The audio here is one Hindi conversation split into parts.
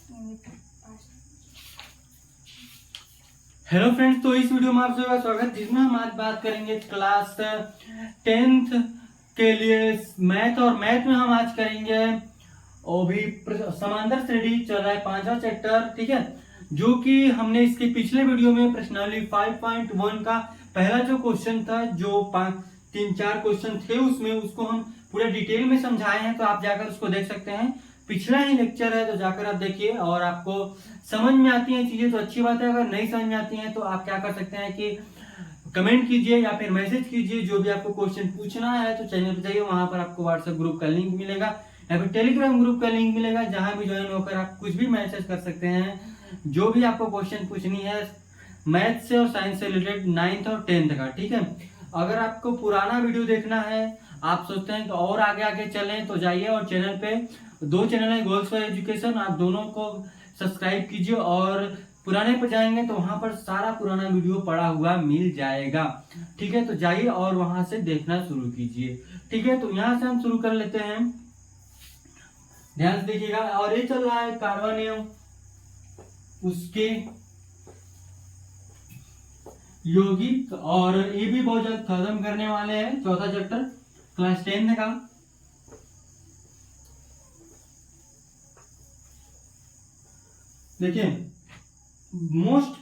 हेलो फ्रेंड्स, तो इस वीडियो में आप सभी का स्वागत, जिसमें हम आज बात करेंगे क्लास 10th के लिए मैथ। और मैथ में हम आज करेंगे वो भी समांतर श्रेणी चल रहा है 5वां चैप्टर, ठीक है। जो कि हमने इसके पिछले वीडियो में प्रश्नावली 5.1 का पहला जो क्वेश्चन था, जो 3-4 क्वेश्चन थे उसमें, उसको हम पूरे डिटेल में समझाए हैं। तो आप जाकर उसको देख सकते हैं, पिछला ही लेक्चर है, तो जाकर आप देखिए। और आपको समझ में आती हैं चीजें तो अच्छी बात है, अगर नहीं समझ में आती हैं तो आप क्या कर सकते हैं कि कमेंट कीजिए या फिर मैसेज कीजिए। जो भी आपको क्वेश्चन पूछना है तो चैनल पर जाइए, वहां पर आपको व्हाट्सएप ग्रुप का लिंक मिलेगा या फिर टेलीग्राम ग्रुप का लिंक मिलेगा, जहां भी ज्वाइन होकर आप कुछ भी मैसेज कर सकते हैं। जो भी आपको क्वेश्चन पूछनी है मैथ से और साइंस से रिलेटेड 9th और 10th का, ठीक है। अगर आपको पुराना वीडियो देखना है, आप सोचते हैं तो और आगे आगे चलें, तो जाइए और चैनल पे 2 चैनल है, गोल्स फॉर एजुकेशन, आप दोनों को सब्सक्राइब कीजिए। और पुराने पर जाएंगे तो वहां पर सारा पुराना वीडियो पड़ा हुआ मिल जाएगा, ठीक है। तो जाइए और वहां से देखना शुरू कीजिए, ठीक है। तो यहाँ से हम शुरू कर लेते हैं, ध्यान से देखिएगा। और ये चल रहा है कार्बनियम, उसके यौगिक, और ये भी बहुत जल्द खत्म करने वाले हैं। चौथा चैप्टर क्लास 10 का। देखिए, मोस्ट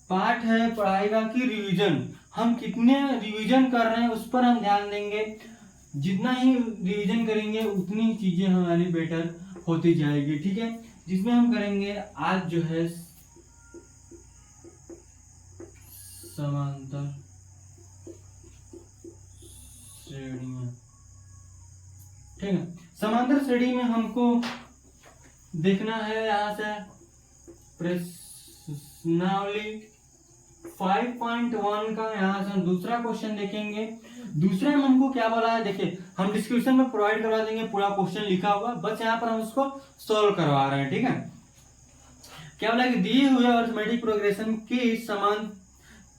पार्ट है पढ़ाई का कि रिवीजन, हम कितने रिवीजन कर रहे हैं उस पर हम ध्यान देंगे। जितना ही रिवीजन करेंगे उतनी चीजें हमारी बेटर होती जाएगी, ठीक है। जिसमें हम करेंगे आज जो है समांतर श्रेणियां, ठीक है। समांतर श्रेणी में हमको देखना है यहाँ से प्रश्नावली 5.1 का। यहाँ से हम दूसरा क्वेश्चन देखेंगे। दूसरे में हमको क्या बोला है, देखिए हम डिस्क्रिप्शन में प्रोवाइड करवा देंगे, पूरा क्वेश्चन लिखा हुआ, बस यहाँ पर हम उसको सॉल्व करवा रहे हैं, ठीक है। क्या बोला कि दिए हुए अरिथमेटिक प्रोग्रेशन के समान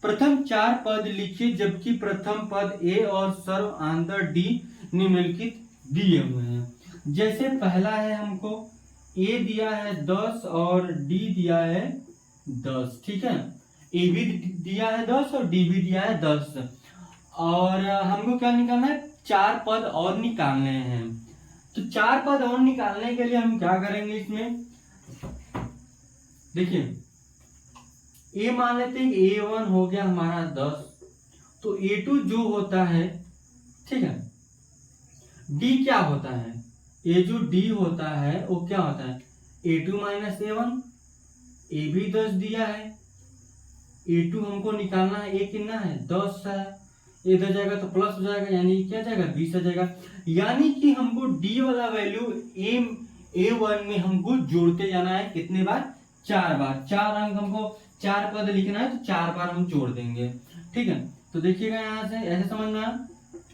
प्रथम 4 पद लिखिए, जबकि प्रथम पद ए और सर्वांतर डी निम्नलिखित दिए हुए हैं। जैसे पहला है, हमको ए दिया है 10 और डी दिया है 10, ठीक है। ए भी दिया है 10 और डी भी दिया है 10। और हमको क्या निकालना है, 4 पद और निकालने हैं। तो 4 पद और निकालने के लिए हम क्या करेंगे, इसमें देखिए ए मान लेते हैं कि A1 हो गया हमारा 10, तो A2 जो होता है, ठीक है। D क्या होता है, ये जो D होता है वो क्या होता है, A2 माइनस A1। A भी 10 दिया है, A2 हमको निकालना है, A कितना है 10 है, इधर जाएगा तो प्लस हो जाएगा, यानी क्या जाएगा 20 आ जाएगा। यानी कि हमको D वाला वैल्यू A1 में हमको जोड़ते जाना है, कितने बार, 4 बार। 4 अंक हमको 4 पद लिखना है तो 4 बार हम जोड़ देंगे, ठीक है। तो देखिएगा यहाँ से ऐसे समझना,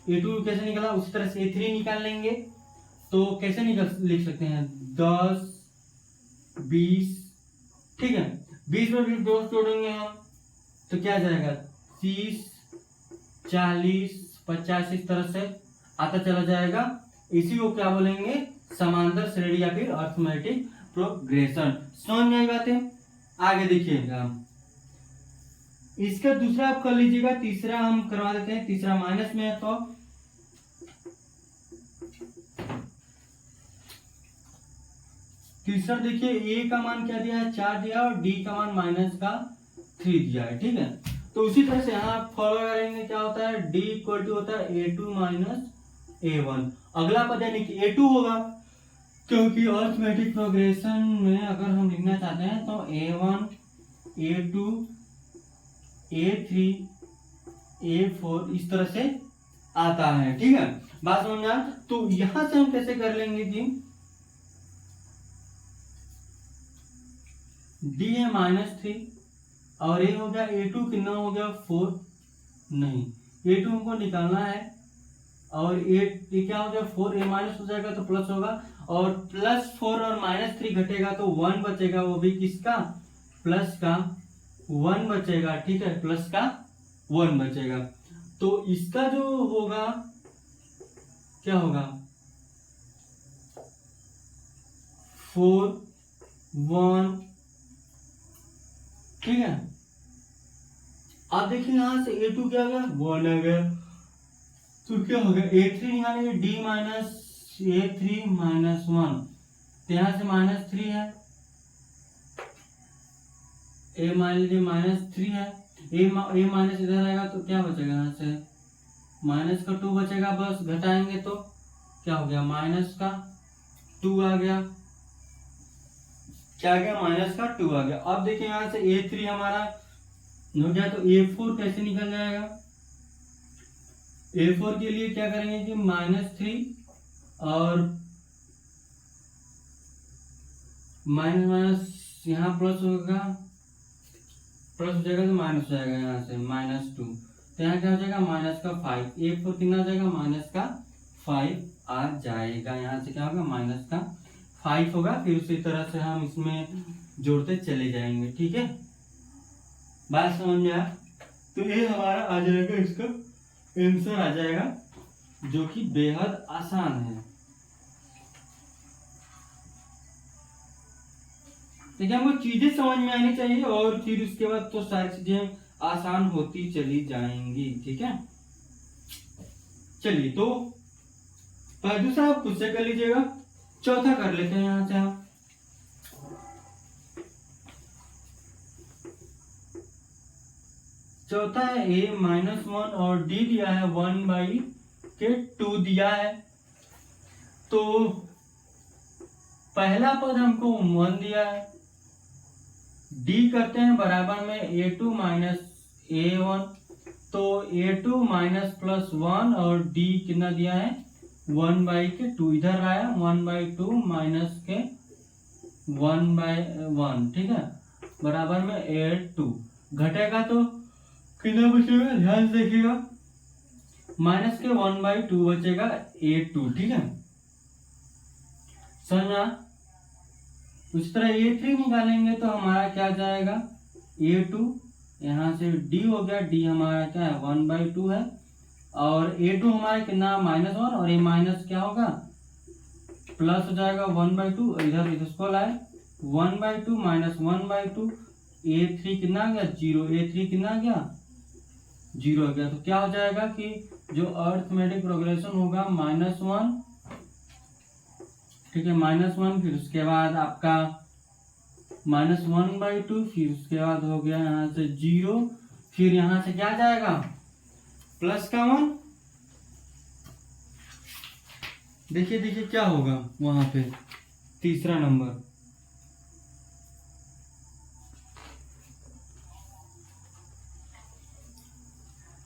A2 कैसे निकला, उसी तरह से A3 निकाल लेंगे। तो कैसे लिख सकते हैं, 10 20, ठीक है। 20 में भी 2 जोड़ेंगे हम तो क्या जाएगा 30 40 50, इस तरह से आता चला जाएगा। इसी को क्या बोलेंगे, समांतर श्रेणी या फिर अरिथमेटिक प्रोग्रेशन। समझ में आई बातें। आगे देखिएगा, इसका दूसरा आप कर लीजिएगा। तीसरा हम करवा देते हैं, तीसरा माइनस में है तो तीसरा देखिए ए का मान क्या दिया है, 4 दिया, और डी का मान माइनस का 3 दिया है, ठीक है। तो उसी तरह से यहाँ फॉलो करेंगे, क्या होता है, डी इक्वल टू होता है A2 माइनस A1। अगला पद यानी कि A2 होगा, क्योंकि अरिथमेटिक प्रोग्रेशन में अगर हम लिखना चाहते हैं तो A1 A2 A3 A4 इस तरह से आता है, ठीक है। बात समझ में आ। तो यहां से हम कैसे कर लेंगे कि D है -3 और A हो गया A2 कितना हो गया 4, नहीं A2 हमको निकालना है, और ये क्या हो गया 4, A माइनस हो जाएगा तो प्लस होगा, और +4 और -3 घटेगा तो 1 बचेगा, वो भी किसका, प्लस का 1 बचेगा, ठीक है, प्लस का 1 बचेगा। तो इसका जो होगा क्या होगा, 4 1, ठीक है। अब देखिए यहां से A2 क्या आ गया, 1 आ गया, तो क्या हो गया A3 निकालेंगे, D माइनस A3 माइनस 1, तो यहां से -3 है, A मान लीजिए -3 है, A माइनस इधर आएगा तो क्या बचेगा, यहाँ से माइनस का 2 बचेगा, बस घटाएंगे तो क्या हो गया, -2 आ गया, क्या आ गया, -2 आ गया। अब देखिए यहाँ से A3 हमारा हो गया, तो A4 कैसे निकल जाएगा, A4 के लिए क्या करेंगे कि -3 और माइनस माइनस यहाँ प्लस होगा, प्लस हो जाएगा तो माइनस हो जाएगा, यहाँ से -2, तो यहाँ क्या हो जाएगा, -5, A4 कितना हो जाएगा, -5 आ जाएगा, यहाँ से क्या होगा, -5 होगा, फिर उसी तरह से हम इसमें जोड़ते चले जाएंगे, ठीक है, बात समझ में आया। तो ये हमारा आ जाएगा, इसका आंसर आ जाएगा, जो कि बेहद आसान है। देखिए हमको चीजें समझ में आनी चाहिए और फिर उसके बाद तो सारी चीजें आसान होती चली जाएंगी, ठीक है। चलिए तो दूसरा आप खुद से कर लीजिएगा, चौथा कर लेते हैं यहां से हम। चौथा है A-1 और D दिया है 1/2 दिया है, तो पहला पद हमको 1 दिया है, D करते हैं बराबर में A2 माइनस A1, तो A2 माइनस प्लस 1 और D कितना दिया है 1/2, इधर आया 1/2 माइनस के 1/1, ठीक है, बराबर में A2, घटेगा तो कितना बचेगा, ध्यान से देखिएगा, माइनस के 1/2 बचेगा A2, ठीक है, समझा। उस तरह A3 निकालेंगे तो हमारा क्या जाएगा, A2, यहाँ से D हो गया, D हमारा क्या है 1/2 है, और A2 हमारा कितना -1, और ये माइनस क्या होगा, प्लस हो जाएगा 1/2, इधर इसको लाए 1/2 माइनस 1/2, A3 कितना आ गया 0, A3 कितना आ गया 0 आ गया, तो क्या हो जाएगा कि जो अर्थमेटिक प्रोग्रेशन होगा -1, ठीक है, -1, फिर उसके बाद आपका -1/2, फिर उसके बाद हो गया यहाँ से 0, फिर यहाँ से क्या जाएगा प्लस का 1, देखिए देखिए क्या होगा वहां पे तीसरा नंबर,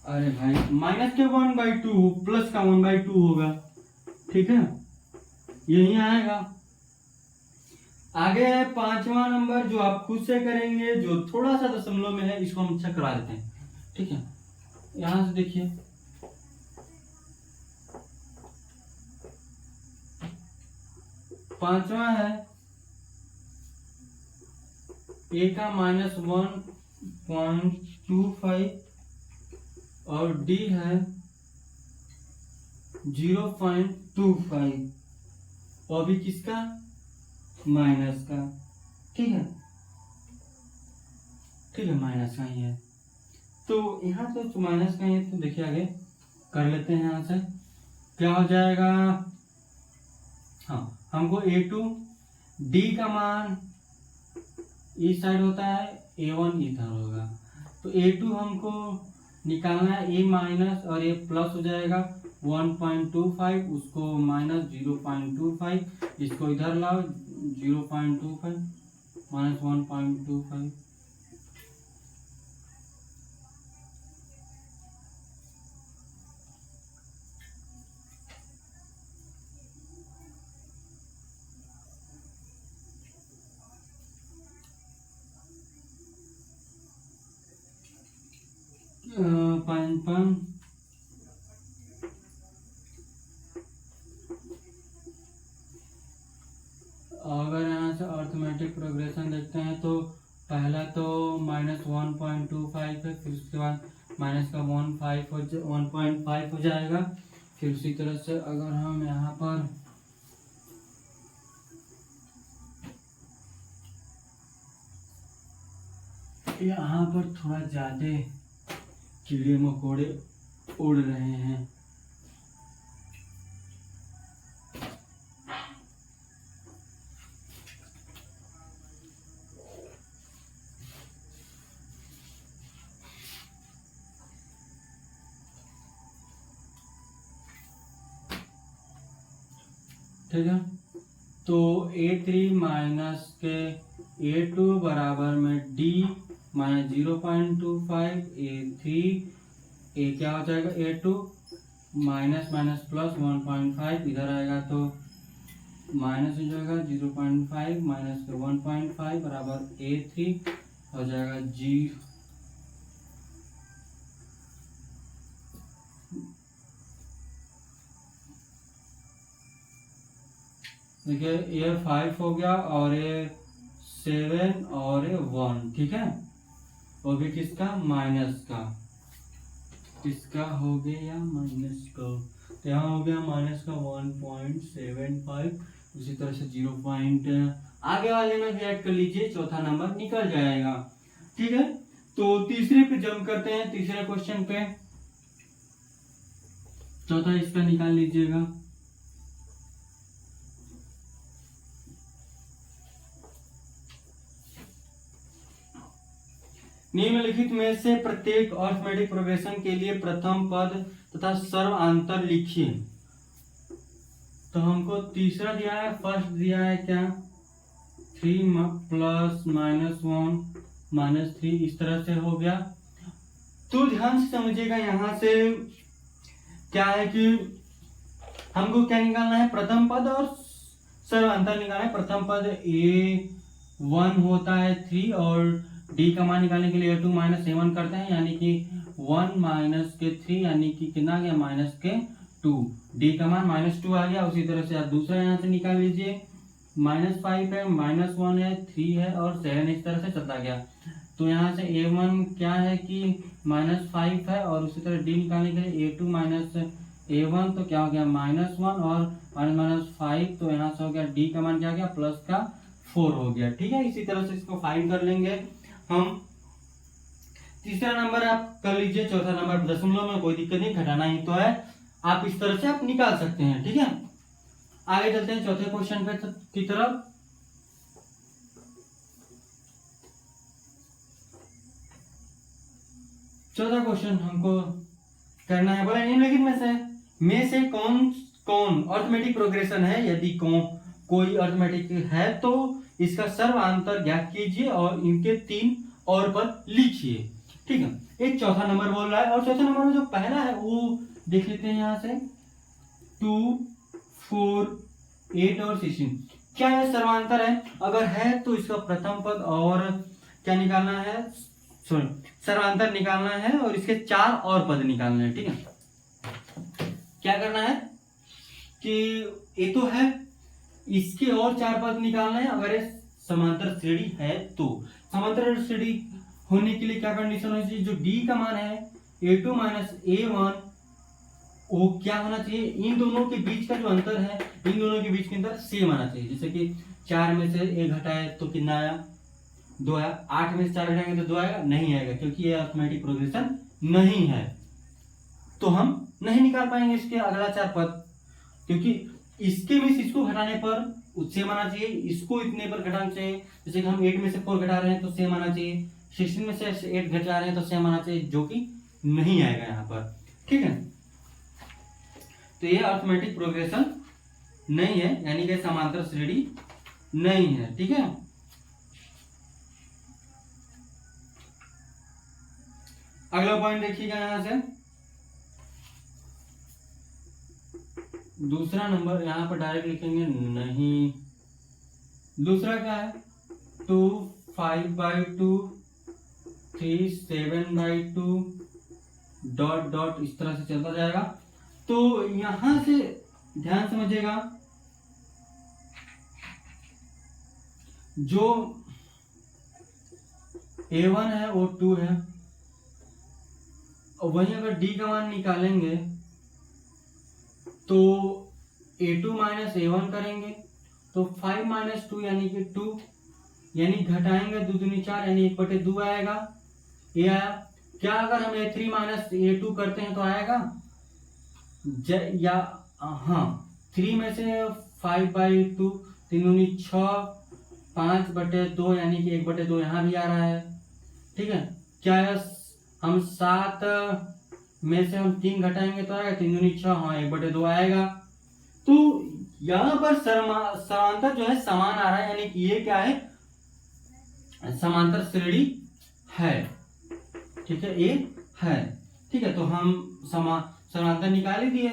अरे भाई माइनस के 1/2 प्लस का 1/2 होगा, ठीक है, यही आएगा। आगे है पांचवा नंबर, जो आप खुद से करेंगे, जो थोड़ा सा दशमलव में है, इसको हम अच्छा करा देते हैं, ठीक है, यहां से देखिए पांचवा है A का -1.25 और D है 0.25, और भी किसका, माइनस का, ठीक है, माइनस का ही है, तो यहाँ तो माइनस का ही है, तो देखिए आगे कर लेते हैं, यहाँ से क्या हो जाएगा, हाँ हमको A2 D का मान इस साइड होता है, A1 इधर होगा, तो A2 हमको निकालना है, A माइनस और A प्लस हो जाएगा 1.25, उसको -0.25, इसको इधर लाओ 0.25 माइनस 1.25, अगर यहाँ से अर्थमेटिक प्रोग्रेशन देखते हैं तो पहला तो -1.25 है, फिर उसके बाद माइनस का 1.5 हो जाएगा, फिर उसी तरह से अगर हम यहाँ पर यहाँ पर थोड़ा ज्यादा कीड़े मकोड़े उड़ रहे हैं। ठीक है, तो A3 माइनस के A2 बराबर में D माइनस 0.25 A3 ए क्या हो जाएगा A2 माइनस माइनस प्लस 1.5 इधर आएगा तो माइनस हो जाएगा 0.5 माइनस के 1.5 बराबर A3 हो जाएगा G। देखिए ये 5 हो गया और ये 7 और ये 1। ठीक है, वो भी किसका माइनस का, किसका हो गया माइनस का, तो यहाँ हो गया माइनस का 1.75। उसी तरह से 0. आगे वाले में भी ऐड कर लीजिए, चौथा नंबर निकल जाएगा। ठीक है, तो तीसरे पे जंप करते हैं, तीसरे क्वेश्चन पे। चौथा इसका निकाल लीजिएगा। निम्नलिखित में से प्रत्येक अरिथमेटिक प्रोग्रेशन के लिए प्रथम पद तथा सर्वांतर लिखिए। तो हमको तीसरा दिया है, फर्स्ट दिया है क्या 3 प्लस माइनस 1 माइनस 3, इस तरह से हो गया। तो ध्यान से समझिएगा, यहाँ से क्या है कि हमको क्या निकालना है, प्रथम पद और सर्वांतर निकालना है। प्रथम पद A1 होता है 3 और D का मान निकालने के लिए A2 माइनस A1 करते हैं, यानी कि 1 माइनस के 3 यानी कि कितना आ गया माइनस के 2। D का मान -2 आ गया। उसी तरह से आप दूसरा यहाँ से निकाल लीजिए, -5 है, -1 है, 3 है और 7 इस तरह से चलता गया। तो यहाँ से A1 क्या है कि -5 है और उसी तरह D निकालने के लिए A2 माइनस A1 तो क्या हो गया -1 और -5, तो यहाँ से हो गया D का मान क्या हो गया प्लस का 4 हो गया। ठीक है, इसी तरह से इसको फाइंड कर लेंगे हम। तीसरा नंबर आप कर लीजिए, चौथा नंबर दशमलव में कोई दिक्कत नहीं, घटाना ही तो है, आप इस तरह से आप निकाल सकते हैं। ठीक है, आगे चलते हैं चौथे क्वेश्चन पे की तरफ। चौथा क्वेश्चन हमको करना है, बोला निम्नलिखित में से कौन कौन अरिथमेटिक प्रोग्रेशन है, यदि कोई अरिथमेटिक है तो इसका सर्वांतर ज्ञात कीजिए और इनके 3 और पद लिखिए। ठीक है, एक चौथा नंबर बोल रहा है और चौथा नंबर में जो पहला है वो देख लेते हैं यहाँ से 2, 4, 8 और 16 क्या है सर्वांतर है। अगर है तो इसका प्रथम पद और क्या निकालना है, सॉरी सर्वांतर निकालना है और इसके 4 और पद निकालना है। ठीक है, क्या करना है कि ये तो है, इसके और 4 पद निकालना है। अगर ये समांतर श्रेणी है तो समांतर श्रेणी होने के लिए क्या कंडीशन होनी चाहिए, जो D का मान है A2 माइनस A1 वो क्या होना चाहिए, इन दोनों के बीच का जो अंतर है, इन दोनों के बीच के अंतर सेम आना चाहिए। जैसे कि 4 में से 1 घटाए तो कितना आया 2 आया, 8 में से 4 घटाएंगे तो 2 आएगा, नहीं आएगा क्योंकि ये अरिथमेटिक प्रोग्रेशन नहीं है, तो हम नहीं निकाल पाएंगे इसके अगला 4 पद, क्योंकि इसके में से इसको घटाने पर सेम आना चाहिए, इसको इतने पर घटाना चाहिए। जैसे कि हम 8 में से 4 घटा रहे हैं तो सेम आना चाहिए, 16 में से 8 घटा रहे हैं तो सेम आना चाहिए, जो कि नहीं आएगा यहाँ पर। ठीक है, तो ये अरिथमेटिक प्रोग्रेशन नहीं है, यानी कि समांतर श्रेणी नहीं है। ठीक है, अगला पॉइंट देखिएगा यहां से, दूसरा नंबर यहाँ पर डायरेक्ट लिखेंगे नहीं। दूसरा क्या है 2, 5/2, 3, 7/2 डॉट डॉट इस तरह से चलता जाएगा। तो यहां से ध्यान समझिएगा, जो A1 है वो 2 है, और वहीं अगर D का मान निकालेंगे तो A2 माइनस A1 करेंगे तो 5 - 2 यानी कि 2 यानी घटाएंगे 2 दूनी 4 यानी 1/2 आएगा। ये आया। क्या अगर हम a3 माइनस a2 करते हैं तो आएगा या हाँ 3 में से 5/2 3 दूनी 6 5/2 यानी कि 1/2 यहाँ भी आ रहा है। ठीक है। क्या हम 7 में से हम 3 घटाएंगे तो आएगा 3 दूनी 6 हाँ 1/2 आएगा। तो यहाँ पर समांतर जो है समान आ रहा है, यानी कि ये क्या है समांतर श्रेणी है। ठीक है ये है। ठीक है तो हम समांतर निकाल ही दिए।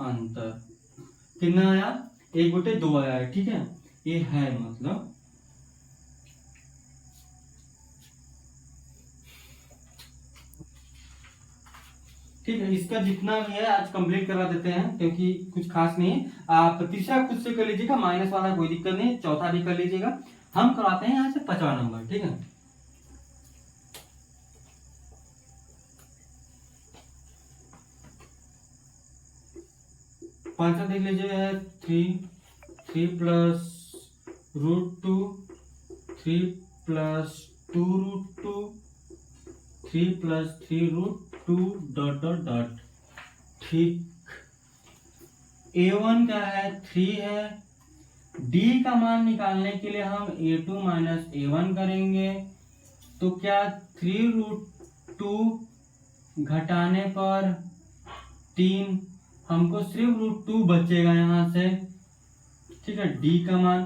अंतर कितना आया 1/2 आया है। ठीक है ये है मतलब ठीक है। इसका जितना भी है आज कंप्लीट करवा देते हैं क्योंकि कुछ खास नहीं है। आप तीसरा खुद से कर लीजिएगा, माइनस वाला कोई दिक्कत नहीं, चौथा भी कर लीजिएगा। हम करवाते हैं यहाँ से 5वां नंबर। ठीक है 5वां देख लीजिए 3 plus √2 3 plus 2√2 3 plus 3√2 dot dot dot. ठीक a1 का है 3 है। d का मान निकालने के लिए हम a2 माइनस a1 करेंगे तो क्या 3√2 घटाने पर 3 हमको सिर्फ √2 बचेगा यहाँ से। ठीक है d का मान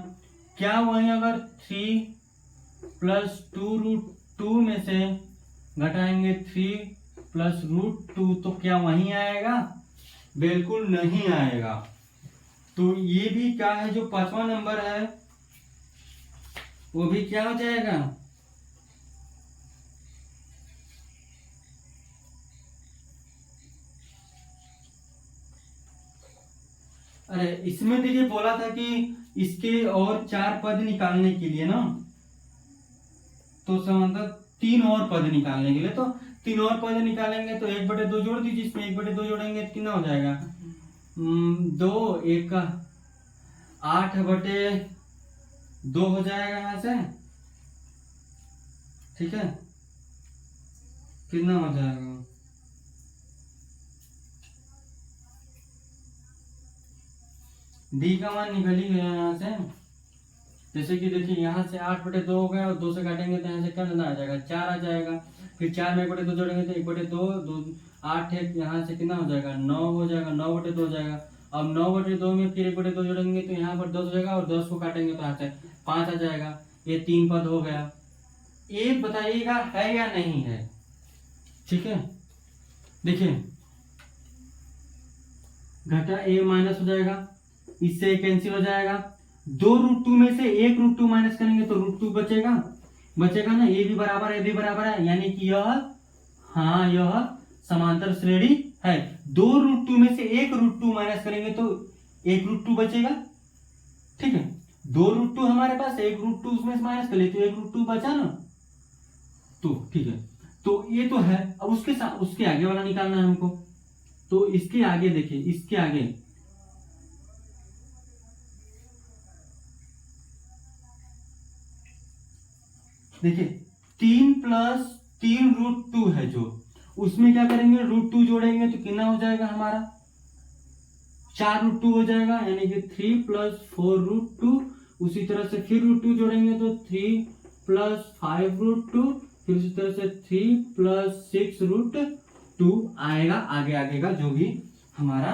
क्या वही अगर 3 प्लस 2√2 में से घटाएंगे 3 प्लस √2 तो क्या वही आएगा? बिल्कुल नहीं आएगा। तो ये भी क्या है जो 5वां नंबर है वो भी क्या हो जाएगा अरे इसमें देखिए बोला था कि इसके और 4 पद निकालने के लिए ना तो समांतर 3 और पद निकालने के लिए तो 3 और पद निकालेंगे तो 1/2 जोड़ दीजिए। इसमें 1/2 जोड़ेंगे तो कितना हो जाएगा 2 1 8/2 हो जाएगा यहाँ से। ठीक है कितना हो जाएगा डी का मान निकल ही गया यहाँ से। जैसे कि देखिए यहाँ से 8/2 हो गया और 2 से काटेंगे तो यहाँ से क्या आ जाएगा 4 आ जाएगा। फिर 4 में 1/2 जोड़ेंगे तो 1/2 8 है यहाँ से कितना हो जाएगा 9 हो जाएगा 9/2 हो जाएगा। अब 9/2 में फिर 1/2 जोड़ेंगे तो यहाँ पर 10 हो जाएगा और 10 को काटेंगे तो यहाँ से 5 आ जाएगा। ये 3 पद हो गया। ये बताइएगा है या नहीं है। ठीक है देखिए घटा a माइनस हो जाएगा, इससे कैंसिल हो जाएगा। 2√2 में से 1√2 माइनस करेंगे तो √2 बचेगा ना। ये भी बराबर है, ये भी बराबर है, यानी कि यह समांतर श्रेणी है। 2√2 में से 1√2 माइनस करेंगे तो 1√2 बचेगा। ठीक है 2√2 हमारे पास 1√2 उसमें से माइनस कर ले तो 1√2 बचा ना। तो ठीक है तो ये तो है। अब उसके साथ उसके आगे वाला निकालना है हमको। तो इसके आगे देखिए इसके आगे देखिए 3 प्लस 3√2 है जो उसमें क्या करेंगे √2 जोड़ेंगे तो कितना हो जाएगा हमारा 4√2 हो जाएगा, यानी कि 3 प्लस 4√2। उसी तरह से फिर √2 जोड़ेंगे तो 3 प्लस 5√2 फिर उसी तरह से 3 प्लस 6√2 आएगा। आगे का जो भी हमारा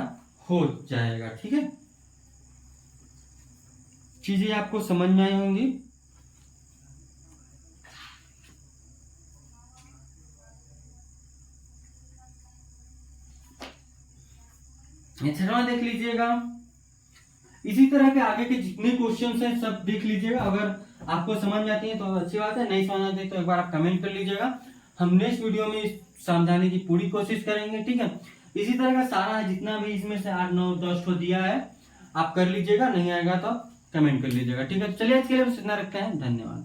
हो जाएगा। ठीक है चीजें आपको समझ में आई होंगी। देख लीजिएगा। इसी तरह के आगे के जितने क्वेश्चंस हैं सब देख लीजिएगा। अगर आपको समझ में आती है तो अच्छी बात है, नहीं समझ आती है तो एक बार आप कमेंट कर लीजिएगा। हम नेक्स्ट वीडियो में समझाने की पूरी कोशिश करेंगे। ठीक है इसी तरह का सारा जितना भी इसमें से 8 9 10 को दिया है आप कर लीजिएगा, नहीं आएगा तो कमेंट कर लीजिएगा। ठीक है चलिए आज के लिए बस इतना रखते हैं। धन्यवाद।